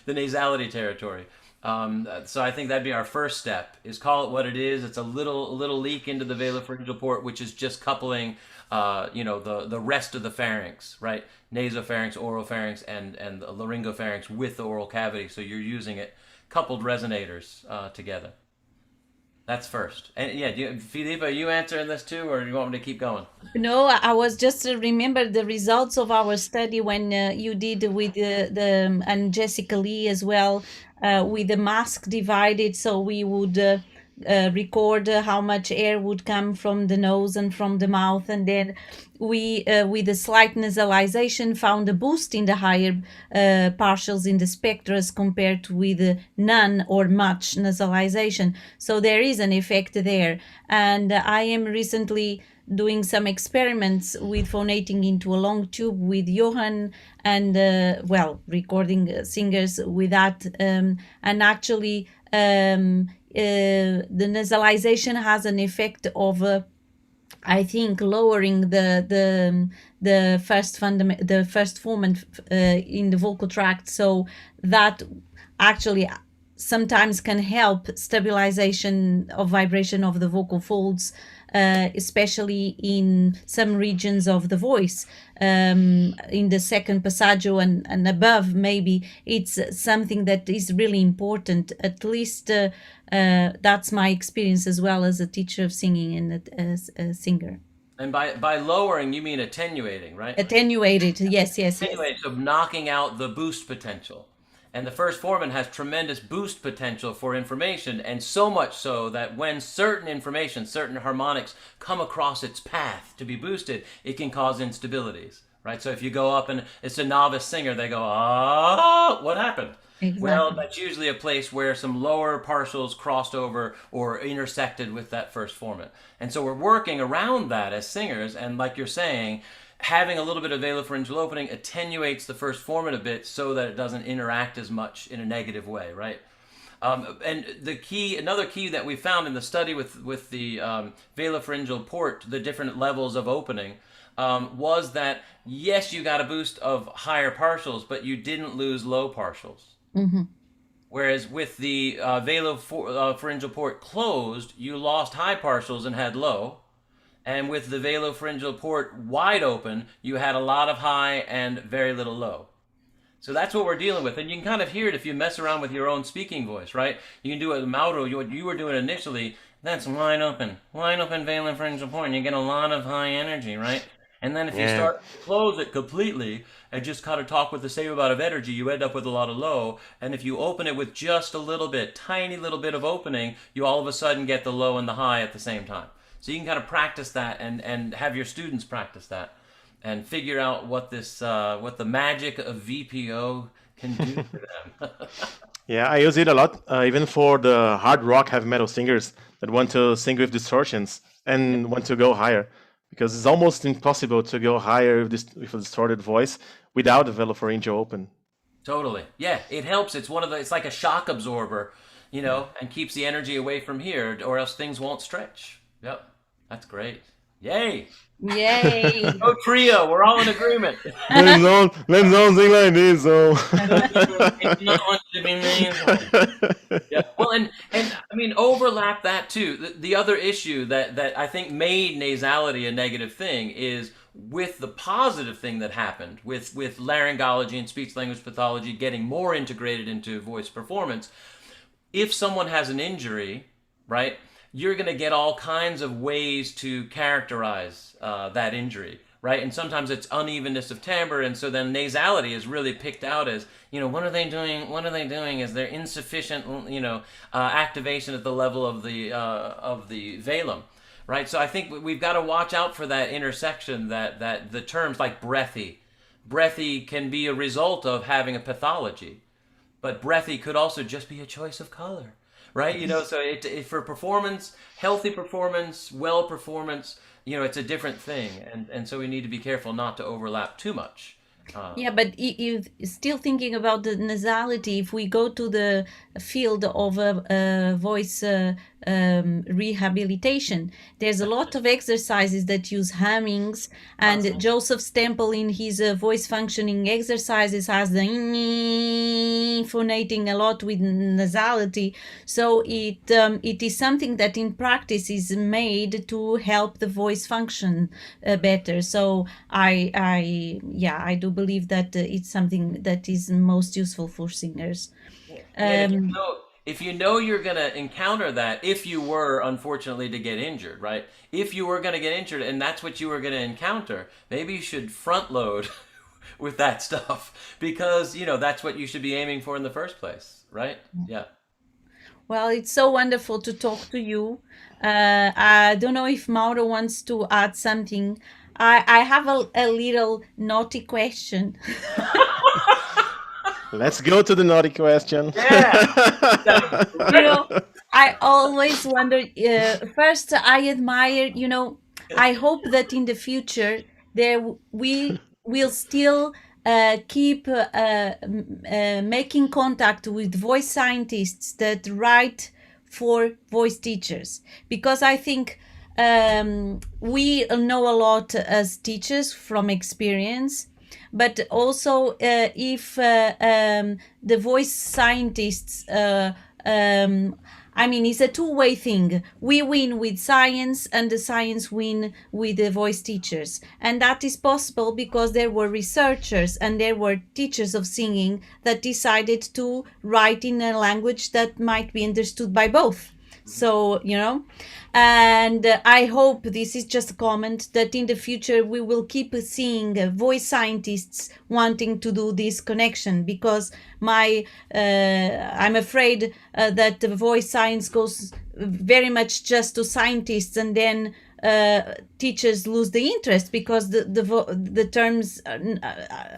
the nasality territory. So I think that'd be our first step, is call it what it is. It's a little leak into the velopharyngeal port, which is just coupling, the rest of the pharynx, right? Nasopharynx, oropharynx, and the laryngopharynx with the oral cavity. So you're using it, coupled resonators together. That's first. And yeah, Filipa, are you answering this too, or do you want me to keep going? No, I was just remember the results of our study when you did with the and Jessica Lee as well, with the mask divided, so we would record how much air would come from the nose and from the mouth, and then we with the slight nasalization found a boost in the higher partials in the spectra as compared to with none or much nasalization. So there is an effect there, and I am recently doing some experiments with phonating into a long tube with Johan and recording singers with that, and actually the nasalization has an effect of I think lowering the first formant in the vocal tract, so that actually sometimes can help stabilization of vibration of the vocal folds, especially in some regions of the voice, in the second passaggio and above. Maybe it's something that is really important. At least that's my experience as well as a teacher of singing and as a singer. And by lowering, you mean attenuating, right? Attenuated, yes. Anyway, so knocking out the boost potential. And the first formant has tremendous boost potential for information, and so much so that when certain information, certain harmonics come across its path to be boosted, it can cause instabilities, right? So if you go up and it's a novice singer, they go, "Ah, what happened?" Exactly. Well, that's usually a place where some lower partials crossed over or intersected with that first formant. And so we're working around that as singers, and like you're saying, having a little bit of velopharyngeal opening attenuates the first formant a bit so that it doesn't interact as much in a negative way, right? And another key that we found in the study with the velopharyngeal port, the different levels of opening, was that yes, you got a boost of higher partials, but you didn't lose low partials. Mm-hmm. Whereas with the velopharyngeal port closed, you lost high partials and had low. And with the velopharyngeal port wide open, you had a lot of high and very little low. So that's what we're dealing with. And you can kind of hear it if you mess around with your own speaking voice, right? You can do it, Mauro, what you were doing initially, that's wide open velopharyngeal port, and you get a lot of high energy, right? And then if you start to close it completely and just kind of talk with the same amount of energy, you end up with a lot of low. And if you open it with just a little bit, tiny little bit of opening, you all of a sudden get the low and the high at the same time. So you can kind of practice that and have your students practice that and figure out what the magic of VPO can do for them. Yeah, I use it a lot, even for the hard rock heavy metal singers that want to sing with distortions and want to go higher, because it's almost impossible to go higher with a distorted voice without the velopharyngeal open. Totally. Yeah, it helps. It's like a shock absorber, and keeps the energy away from here, or else things won't stretch. Yep. That's great. Yay! Yay! No trio. We're all in agreement. Let's not sing like this, so. Yeah. Well, and I mean, overlap that too. The other issue that I think made nasality a negative thing is with the positive thing that happened with laryngology and speech language pathology getting more integrated into voice performance. If someone has an injury, right, you're going to get all kinds of ways to characterize that injury, right? And sometimes it's unevenness of timbre, and so then nasality is really picked out as, what are they doing? What are they doing? Is there insufficient, activation at the level of the velum, right? So I think we've got to watch out for that intersection, that the terms like breathy can be a result of having a pathology, but breathy could also just be a choice of color. Right, so it for performance, healthy performance, well performance, it's a different thing, and so we need to be careful not to overlap too much. Yeah, but you still thinking about the nasality. If we go to the field of voice rehabilitation, there's a lot of exercises that use hummings, and awesome. Joseph Stemple in his voice functioning exercises has the phonating a lot with nasality. So it is something that in practice is made to help the voice function better. So I do believe that it's something that is most useful for singers. If you know you're going to encounter that, if you were unfortunately to get injured, right? If you were going to get injured and that's what you were going to encounter, maybe you should front load with that stuff, because that's what you should be aiming for in the first place, right? Yeah. Well, it's so wonderful to talk to you. I don't know if Mauro wants to add something. I have a little naughty question. Let's go to the naughty question. Yeah. I always wonder, first I admire, I hope that in the future we will still keep making contact with voice scientists that write for voice teachers, because I think we know a lot as teachers from experience, but also if the voice scientists I mean, it's a two-way thing. We win with science, and the science win with the voice teachers. And that is possible because there were researchers and there were teachers of singing that decided to write in a language that might be understood by both. So, and I hope this is just a comment that in the future we will keep seeing voice scientists wanting to do this connection, because I'm afraid that the voice science goes very much just to scientists, and then teachers lose the interest because the terms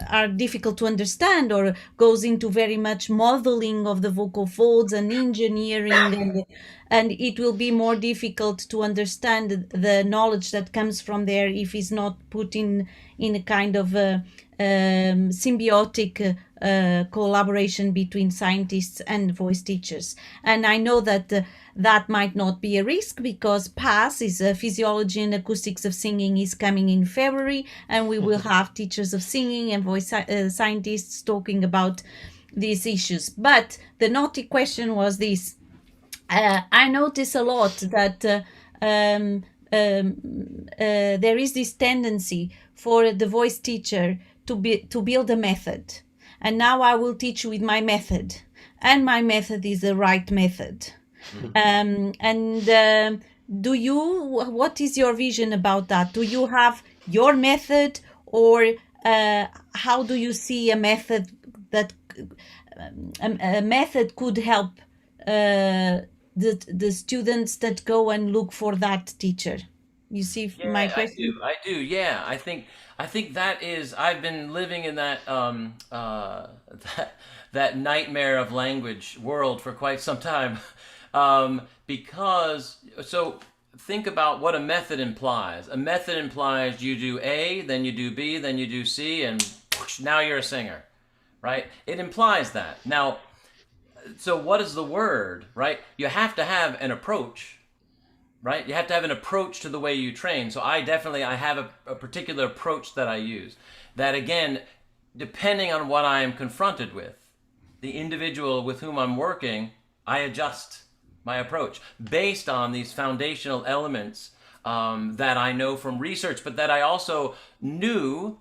are difficult to understand, or goes into very much modeling of the vocal folds and engineering, and it will be more difficult to understand the knowledge that comes from there if it's not put in a kind of symbiotic collaboration between scientists and voice teachers. And I know that that might not be a risk, because PAS is Physiology and Acoustics of Singing is coming in February, and we will have teachers of singing and voice scientists talking about these issues. But the naughty question was this. I notice a lot that there is this tendency for the voice teacher to build a method, and now I will teach with my method, and my method is the right method. What is your vision about that? Do you have your method, or how do you see a method that a method could help the students that go and look for that teacher? You see my question? I do. Yeah, I think that is. I've been living in that that nightmare of language world for quite some time, because think about what a method implies. A method implies you do A, then you do B, then you do C, and whoosh, now you're a singer, right? It implies that. Now, so what is the word, right? You have to have an approach, right? You have to have an approach to the way you train. So I have a particular approach that I use, that again, depending on what I am confronted with, the individual with whom I'm working, I adjust my approach based on these foundational elements that I know from research, but that I also knew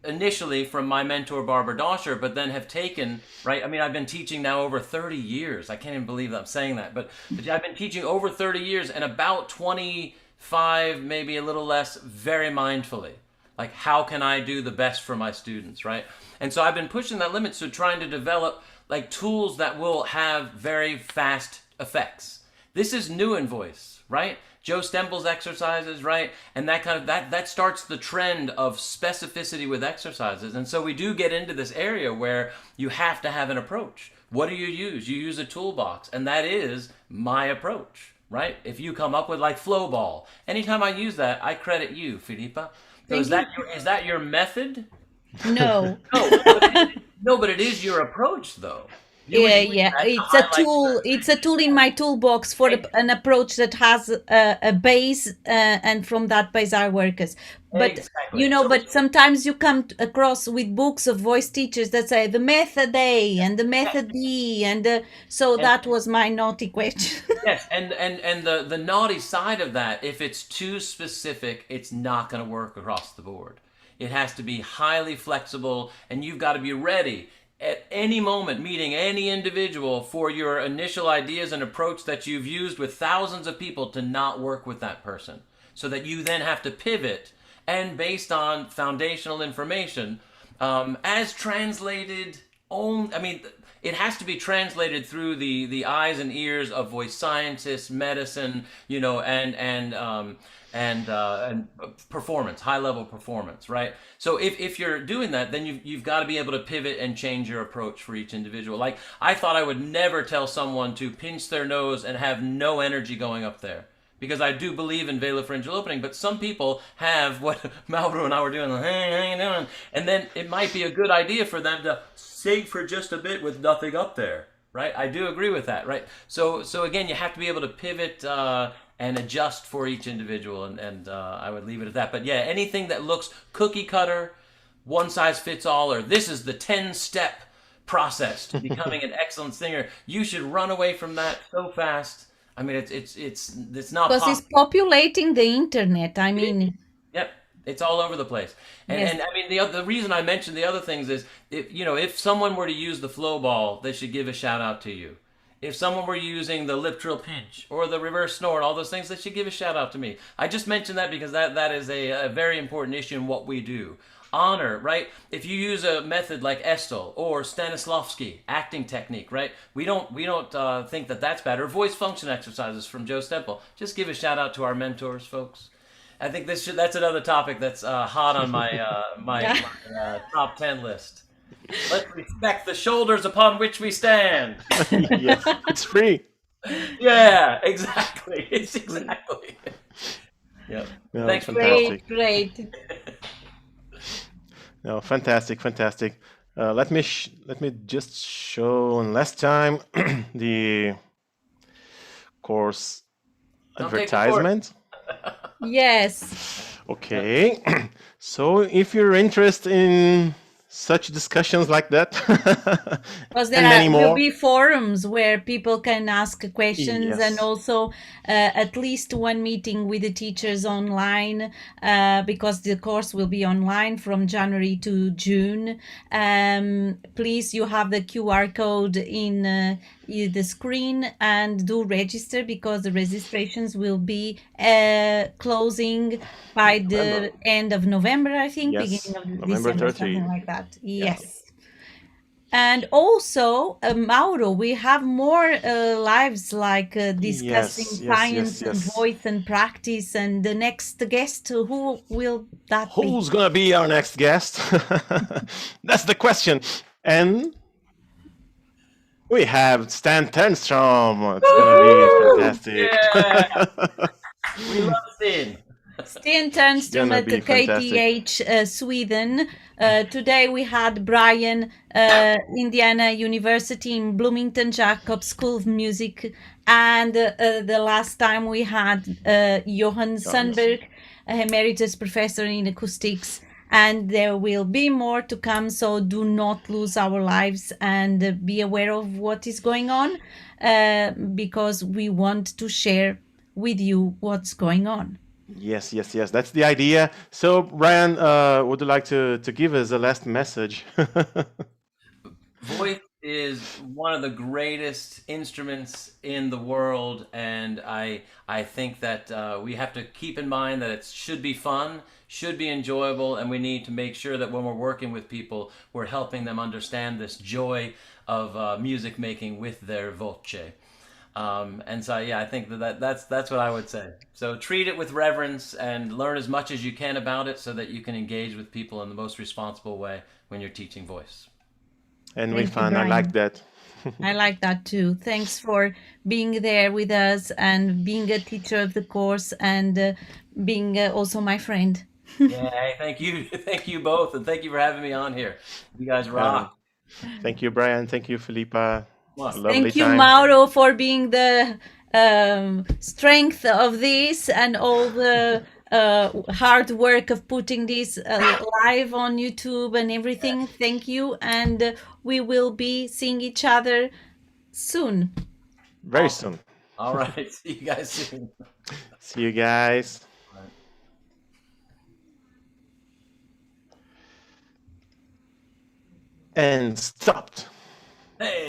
initially from my mentor Barbara Doscher, but then have taken, right? I mean, I've been teaching now over 30 years. I can't even believe that I'm saying that, but I've been teaching over 30 years, and about 25, maybe a little less, very mindfully. Like, how can I do the best for my students, right? And so I've been pushing that limit, so trying to develop like tools that will have very fast effects. This is new in voice, right? Joe Stempel's exercises, right? And that kind of that starts the trend of specificity with exercises. And so we do get into this area where you have to have an approach. What do you use? You use a toolbox, and that is my approach, right? If you come up with like flow ball, anytime I use that, I credit you, Filipa. So is that your method? No. No, but it is your approach, though. Yeah. It's a tool. It's a tool in my toolbox for an approach that has a base, and from that base I work as. But exactly. but sometimes you come across with books of voice teachers that say the method A and the method B, and that was my naughty question. Yes, and the naughty side of that, if it's too specific, it's not going to work across the board. It has to be highly flexible, and you've got to be ready at any moment, meeting any individual, for your initial ideas and approach that you've used with thousands of people to not work with that person. So that you then have to pivot, and based on foundational information, as translated, it has to be translated through the eyes and ears of voice scientists, medicine, and performance, high-level performance, right? So if you're doing that, then you've got to be able to pivot and change your approach for each individual. Like, I thought I would never tell someone to pinch their nose and have no energy going up there, because I do believe in velopharyngeal opening, but some people have what Mauro and I were doing, hey, how you doing? And then it might be a good idea for them to sing for just a bit with nothing up there, right? I do agree with that, right? So again, you have to be able to pivot and adjust for each individual, and I would leave it at that. But yeah, anything that looks cookie cutter, one size fits all, or this is the 10-step process to becoming an excellent singer. You should run away from that so fast. I mean, it's not Because it's possible. populating the internet. I mean, Yep, it's all over the place. And yes. and I mean the reason I mentioned the other things is if someone were to use the flow ball, they should give a shout out to you. If someone were using the lip trill pinch or the reverse snore and all those things, they should give a shout out to me. I just mentioned that because that is a very important issue in what we do. Honor, right? If you use a method like Estel or Stanislavski acting technique, right? We don't think that that's bad. Or voice function exercises from Joe Stemple. Just give a shout out to our mentors, folks. I think that's another topic that's hot on my top 10 list. Let's respect the shoulders upon which we stand. Yes, it's free. Yeah, exactly. It's exactly. Yep. No, Thanks for fantastic. Great. No, fantastic. Let me just show one last time the course Don't take the course. advertisement. Yes. Okay, so if you're interested in such discussions like that, Because and many will more, be forums where people can ask questions, and yes, also at least one meeting with the teachers online, because the course will be online from January to June. Please, you have the QR code in the screen, and do register, because the registrations will be closing by the end of November, I think, yes, beginning of November December, 30. something like that. Yeah. Yes. And also, Mauro, we have more lives, like discussing science and Yes. voice and practice. And the next guest, who will that be? Who's gonna be our next guest? That's the question. And we have Stan Ternstrom. It's gonna be fantastic. Yeah. We love Stan. Sten Ternström Gonna at the be fantastic. KTH Sweden. Today we had Brian, Indiana University in Bloomington Jacobs School of Music, and the last time we had Johan Sundberg, Emeritus Professor in Acoustics. And there will be more to come, so do not lose our lives, and be aware of what is going on, because we want to share with you what's going on. Yes. That's the idea. So, Brian, would you like to give us a last message? Voice is one of the greatest instruments in the world, and I think that we have to keep in mind that it should be fun, should be enjoyable, and we need to make sure that when we're working with people, we're helping them understand this joy of music making with their voce. And so, yeah, I think that's what I would say. So treat it with reverence and learn as much as you can about it, so that you can engage with people in the most responsible way when you're teaching voice. And Thank we you, found I Brian. like that. I like that too. Thanks for being there with us, and being a teacher of the course, and being also my friend. Yeah, thank you both, and thank you for having me on here. You guys rock. Thank you, Brian. Thank you, Filipa. Well, Lovely Thank you, time. Mauro, for being the strength of this, and all the hard work of putting this live on YouTube and everything. Thank you, and we will be seeing each other soon. Very awesome. soon. All right, see you guys soon. See you guys. And stopped. Hey.